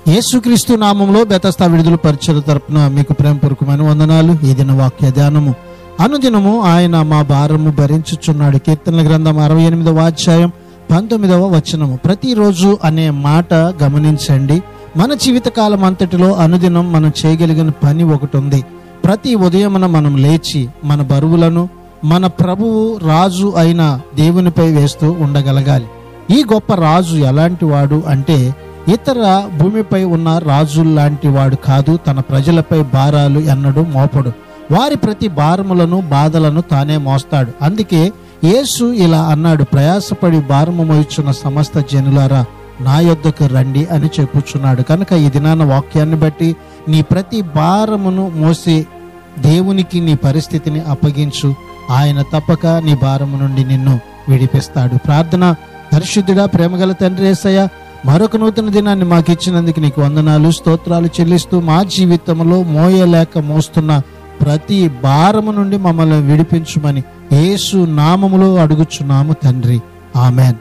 యేసుక్రీస్తు నామంలో బెతస్తా విడుదల పరిచయ తరపున మీకు ప్రేమపూర్వకమైన వందనాలు. ఈ దిన వాక్య ధ్యానము. అనుదినము ఆయన మా భారము భరించుచున్నాడు. కీర్తనల గ్రంథం 68వ అధ్యాయం 19వ వచనము. ప్రతిరోజు అనే మాట గమనించండి. మన జీవితకాలం అంతటిలో అనుదినం మనం చేయగలిగిన పని ఒకటి ఉంది. ప్రతి ఉదయమున మనం లేచి మన బరువులను మన ప్రభువు రాజు అయిన దేవునిపై వేస్తూ ఉండగలగాలి. ఈ గొప్ప రాజు ఎలాంటి వాడు అంటే, ఇతర భూమిపై ఉన్న రాజుల్లాంటి వాడు కాదు. తన ప్రజలపై భారాలు ఎన్నడూ మోపడు. వారి ప్రతి భారములను బాధలను తానే మోస్తాడు. అందుకే యేసు ఇలా అన్నాడు, ప్రయాసపడి భారము మోయుచున్న సమస్త జనులారా నా యొద్దకు రండి అని చెప్పుచున్నాడు. కనుక ఈ దినాన వాక్యాన్ని బట్టి నీ ప్రతి భారమును మోసే దేవునికి నీ పరిస్థితిని అప్పగించు. ఆయన తప్పక నీ భారము నుండి నిన్ను విడిపిస్తాడు. ప్రార్థన. పరిశుద్ధుడా, ప్రేమగల తండ్రి యేసయ్య, మరొక నూతన దినాన్ని మాకు ఇచ్చినందుకు నీకు వందనాలు, స్తోత్రాలు చెల్లిస్తూ మా జీవితంలో మోయలేక మోస్తున్న ప్రతి భారము నుండి మమ్మల్ని విడిపించుమని యేసు నామములో అడుగుచున్నాము తండ్రి. ఆమెన్.